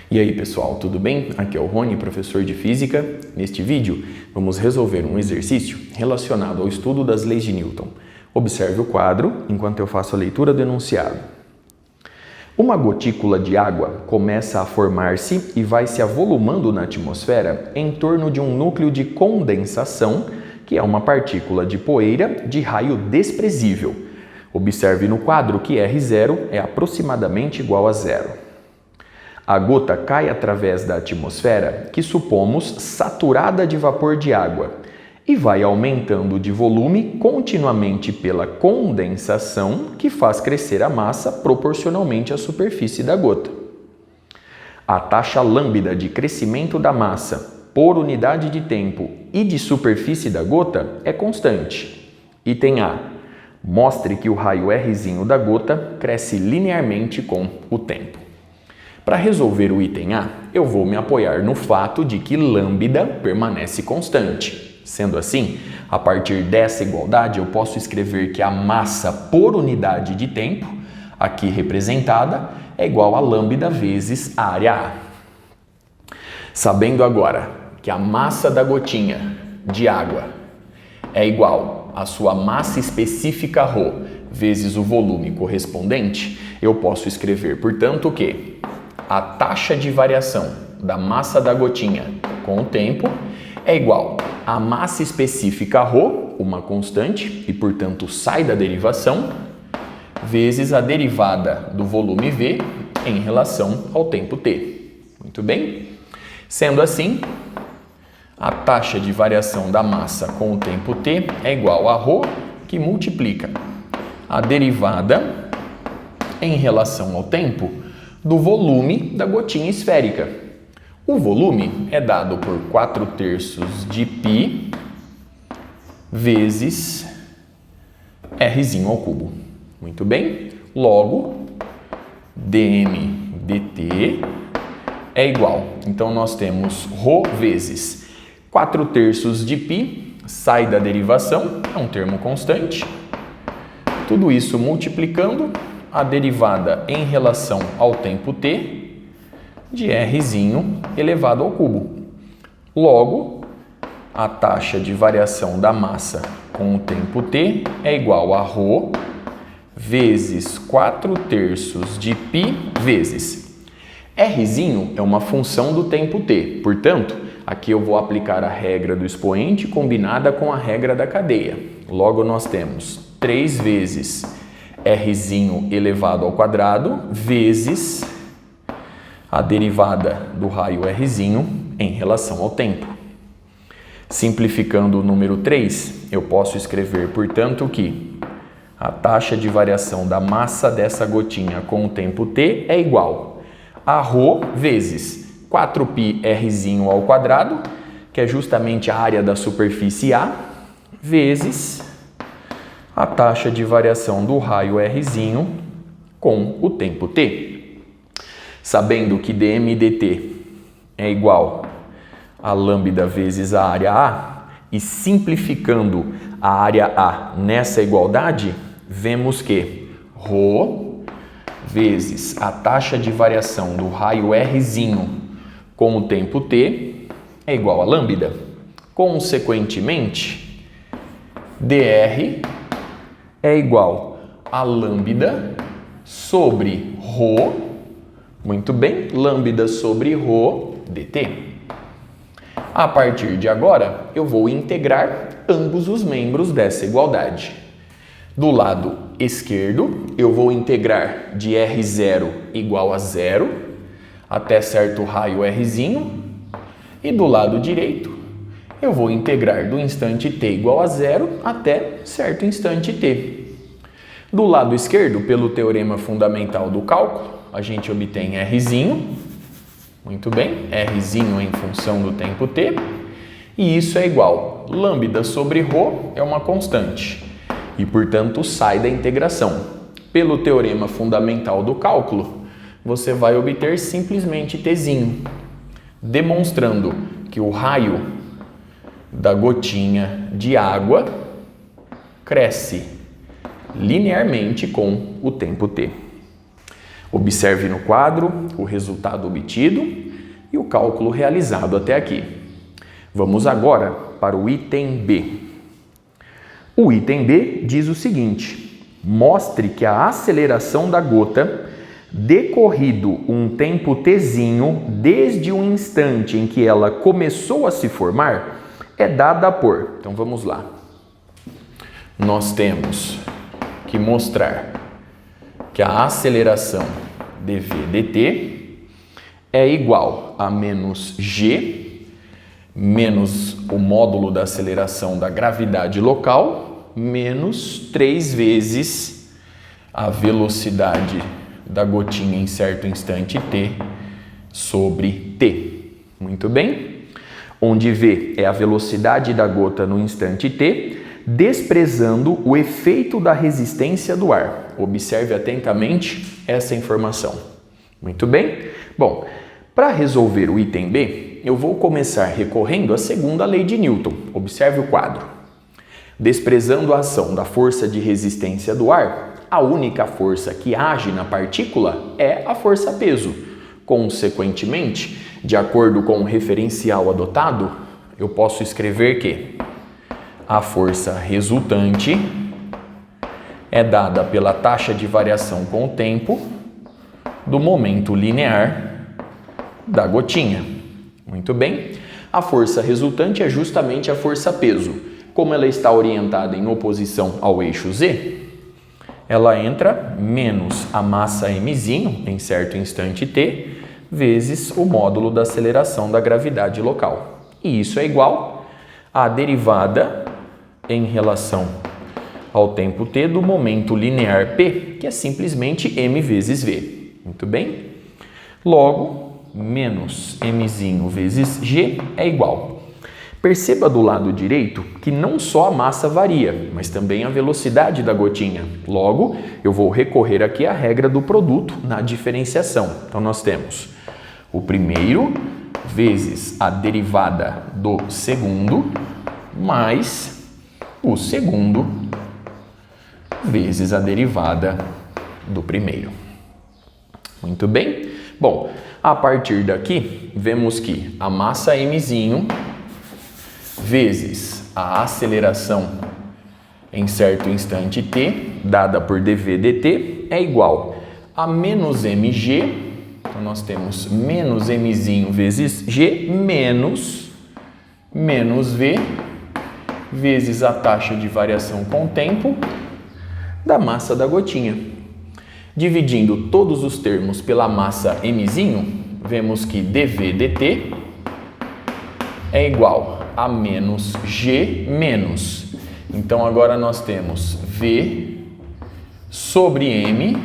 E aí pessoal, tudo bem? Aqui é o Rony, professor de Física. Neste vídeo, vamos resolver um exercício relacionado ao estudo das leis de Newton. Observe o quadro enquanto eu faço a leitura do enunciado. Uma gotícula de água começa a formar-se e vai se avolumando na atmosfera em torno de um núcleo de condensação, que é uma partícula de poeira de raio desprezível. Observe no quadro que R0 é aproximadamente igual a zero. A gota cai através da atmosfera, que supomos saturada de vapor de água, e vai aumentando de volume continuamente pela condensação, que faz crescer a massa proporcionalmente à superfície da gota. A taxa lambda de crescimento da massa por unidade de tempo e de superfície da gota é constante. Item A. Mostre que o raio Rzinho da gota cresce linearmente com o tempo. Para resolver o item A, eu vou me apoiar no fato de que lambda permanece constante. Sendo assim, a partir dessa igualdade, eu posso escrever que a massa por unidade de tempo, aqui representada, é igual a lambda vezes a área A. Sabendo agora que a massa da gotinha de água é igual à sua massa específica ρ vezes o volume correspondente, eu posso escrever, portanto, que a taxa de variação da massa da gotinha com o tempo é igual à massa específica ρ, uma constante, e portanto sai da derivação, vezes a derivada do volume V em relação ao tempo t. Muito bem? Sendo assim, a taxa de variação da massa com o tempo t é igual a ρ, que multiplica a derivada em relação ao tempo do volume da gotinha esférica. O volume é dado por 4/3 de π vezes Rzinho ao cubo. Muito bem? Logo, dm dt é igual. Então, nós temos ρ vezes 4/3 de π, sai da derivação, é um termo constante. Tudo isso multiplicando a derivada em relação ao tempo t de Rzinho elevado ao cubo. Logo, a taxa de variação da massa com o tempo t é igual a ρ vezes 4/3 de π vezes. Rzinho é uma função do tempo t, portanto, aqui eu vou aplicar a regra do expoente combinada com a regra da cadeia. Logo, nós temos 3 vezes Rzinho elevado ao quadrado vezes a derivada do raio Rzinho em relação ao tempo. Simplificando o número 3, eu posso escrever, portanto, que a taxa de variação da massa dessa gotinha com o tempo t é igual a ρ vezes 4π Rzinho ao quadrado, que é justamente a área da superfície A, vezes a taxa de variação do raio Rzinho com o tempo t. Sabendo que dm dt é igual a lambda vezes a área A, e simplificando a área A nessa igualdade, vemos que ρ vezes a taxa de variação do raio Rzinho com o tempo t é igual a lambda. Consequentemente, dr é igual a lambda sobre ρ, muito bem, lambda sobre ρ dt. A partir de agora, eu vou integrar ambos os membros dessa igualdade. Do lado esquerdo, eu vou integrar de R0 igual a zero até certo raio Rzinho, e do lado direito, eu vou integrar do instante t igual a zero até certo instante t. Do lado esquerdo, pelo teorema fundamental do cálculo, a gente obtém Rzinho, muito bem, Rzinho em função do tempo t, e isso é igual, lambda sobre ρ é uma constante, e portanto sai da integração. Pelo teorema fundamental do cálculo, você vai obter simplesmente tzinho, demonstrando que o raio da gotinha de água cresce linearmente com o tempo t. Observe no quadro o resultado obtido e o cálculo realizado até aqui. Vamos agora para o item B. O item B diz o seguinte: mostre que a aceleração da gota, decorrido um tempo tzinho desde o instante em que ela começou a se formar, é dada por... Então vamos lá. Nós temos que mostrar que a aceleração dv dt é igual a menos g menos o módulo da aceleração da gravidade local menos 3 vezes a velocidade da gotinha em certo instante t sobre t. Muito bem? Onde v é a velocidade da gota no instante t, desprezando o efeito da resistência do ar. Observe atentamente essa informação. Muito bem? Bom, para resolver o item B, eu vou começar recorrendo à segunda lei de Newton. Observe o quadro. Desprezando a ação da força de resistência do ar, a única força que age na partícula é a força-peso. Consequentemente, de acordo com o referencial adotado, eu posso escrever que a força resultante é dada pela taxa de variação com o tempo do momento linear da gotinha. Muito bem? A força resultante é justamente a força-peso. Como ela está orientada em oposição ao eixo Z, ela entra menos a massa mzinho em certo instante t, vezes o módulo da aceleração da gravidade local. E isso é igual à derivada em relação ao tempo t do momento linear p, que é simplesmente m vezes v. Muito bem? Logo, menos mzinho vezes g é igual. Perceba do lado direito que não só a massa varia, mas também a velocidade da gotinha. Logo, eu vou recorrer aqui à regra do produto na diferenciação. Então, nós temos o primeiro vezes a derivada do segundo, mais o segundo vezes a derivada do primeiro. Muito bem? Bom, a partir daqui, vemos que a massa mzinho vezes a aceleração em certo instante t, dada por dv dt, é igual a menos mg. Então, nós temos menos mzinho vezes g menos v vezes a taxa de variação com o tempo da massa da gotinha. Dividindo todos os termos pela massa mzinho, vemos que dv dt é igual a menos g menos. Então, agora nós temos v sobre m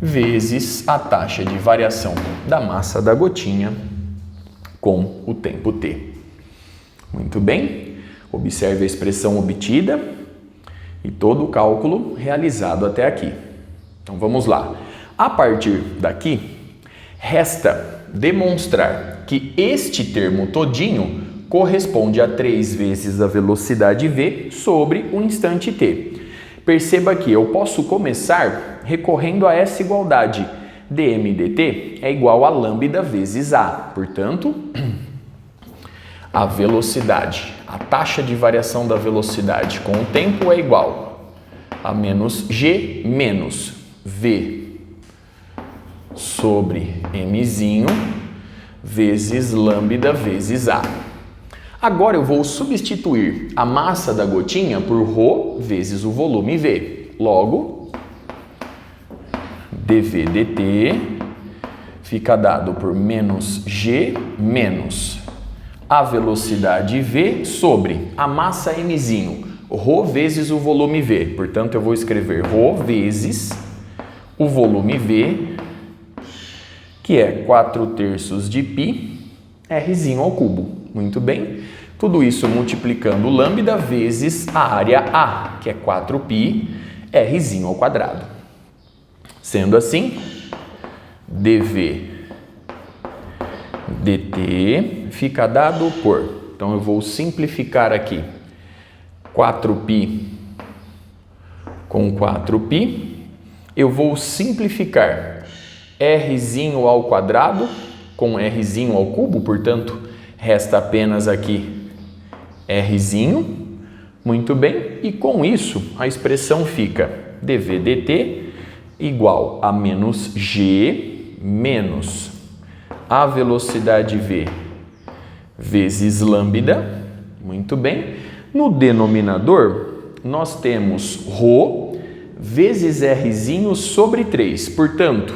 vezes a taxa de variação da massa da gotinha com o tempo t. Muito bem? Observe a expressão obtida e todo o cálculo realizado até aqui. Então, vamos lá. A partir daqui, resta demonstrar que este termo todinho corresponde a 3 vezes a velocidade v sobre o instante t. Perceba que eu posso começar recorrendo a essa igualdade. dm dt é igual a lambda vezes a. Portanto, a velocidade, a taxa de variação da velocidade com o tempo é igual a menos g menos v sobre mzinho vezes lambda vezes a. Agora eu vou substituir a massa da gotinha por ρ vezes o volume V. Logo, dV dt fica dado por menos G menos a velocidade V sobre a massa mzinho, ρ vezes o volume V. Portanto, eu vou escrever ρ vezes o volume V, que é 4/3 de π rzinho ao cubo. Muito bem? Tudo isso multiplicando lambda vezes a área A, que é 4π rzinho ao quadrado. Sendo assim, dV dt fica dado por... Então, eu vou simplificar aqui. 4π com 4π eu vou simplificar rzinho ao quadrado com rzinho ao cubo, portanto, resta apenas aqui rzinho. Muito bem, e com isso a expressão fica dv dt igual a menos g menos a velocidade v vezes lambda. Muito bem, no denominador nós temos ρ vezes rzinho sobre 3, portanto,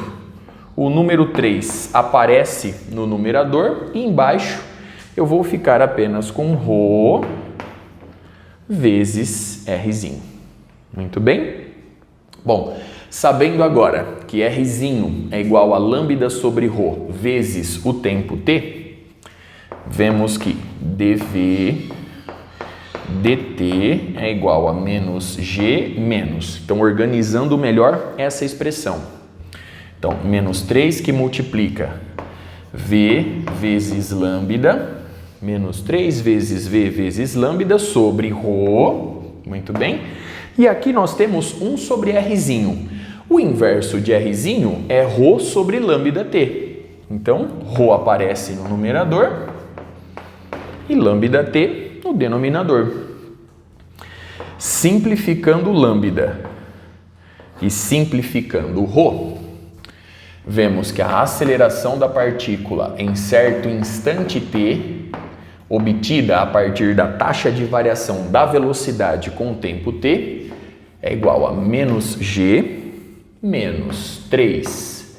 o número 3 aparece no numerador e embaixo eu vou ficar apenas com ρ vezes rzinho. Muito bem? Bom, sabendo agora que rzinho é igual a lambda sobre ρ vezes o tempo t, vemos que dv dt é igual a menos g menos. Então, organizando melhor essa expressão. Então, menos 3 que multiplica v vezes lambda, menos 3 vezes v vezes lambda sobre ρ. Muito bem. E aqui nós temos 1 sobre rzinho. O inverso de rzinho é ρ sobre lambda t. Então, ρ aparece no numerador e lambda t no denominador. Simplificando lambda e simplificando ρ, vemos que a aceleração da partícula em certo instante t, obtida a partir da taxa de variação da velocidade com o tempo t, é igual a menos g menos 3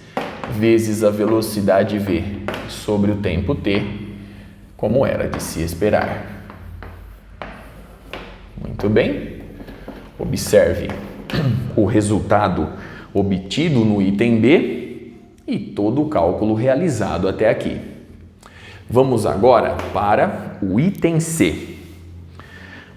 vezes a velocidade v sobre o tempo t, como era de se esperar. Muito bem. Observe o resultado obtido no item B e todo o cálculo realizado até aqui. Vamos agora para o item C.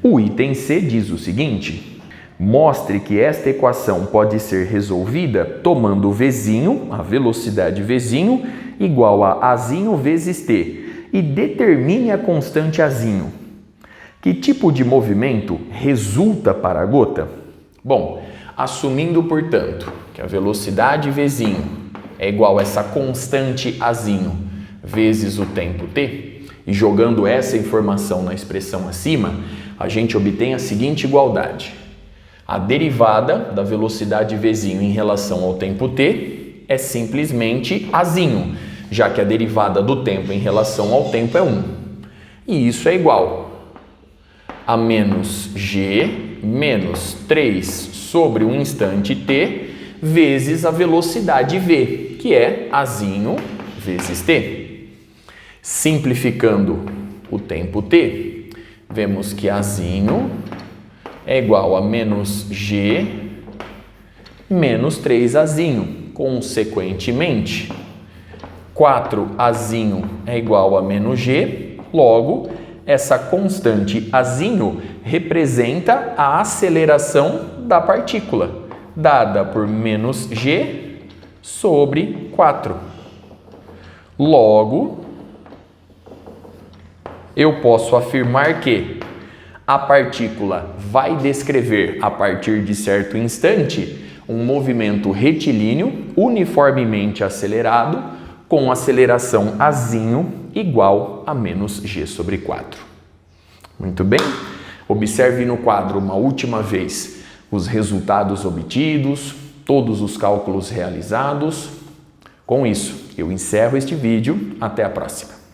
O item C diz o seguinte: mostre que esta equação pode ser resolvida tomando Vzinho, a velocidade Vzinho, igual a Azinho vezes T, e determine a constante Azinho. Que tipo de movimento resulta para a gota? Bom, assumindo, portanto, que a velocidade Vzinho é igual a essa constante Azinho vezes o tempo t, e jogando essa informação na expressão acima, a gente obtém a seguinte igualdade. A derivada da velocidade Vzinho em relação ao tempo t é simplesmente Azinho, já que a derivada do tempo em relação ao tempo é 1. E isso é igual a menos g menos 3 sobre o instante t vezes a velocidade v, que é Azinho vezes t. Simplificando o tempo t, vemos que Azinho é igual a menos g menos 3 Azinho. Consequentemente, 4 Azinho é igual a menos g, logo, essa constante Azinho representa a aceleração da partícula, dada por menos g sobre 4. Logo, eu posso afirmar que a partícula vai descrever, a partir de certo instante, um movimento retilíneo uniformemente acelerado com aceleração Azinho igual a menos g sobre 4. Muito bem? Observe no quadro uma última vez os resultados obtidos, todos os cálculos realizados. Com isso, eu encerro este vídeo. Até a próxima.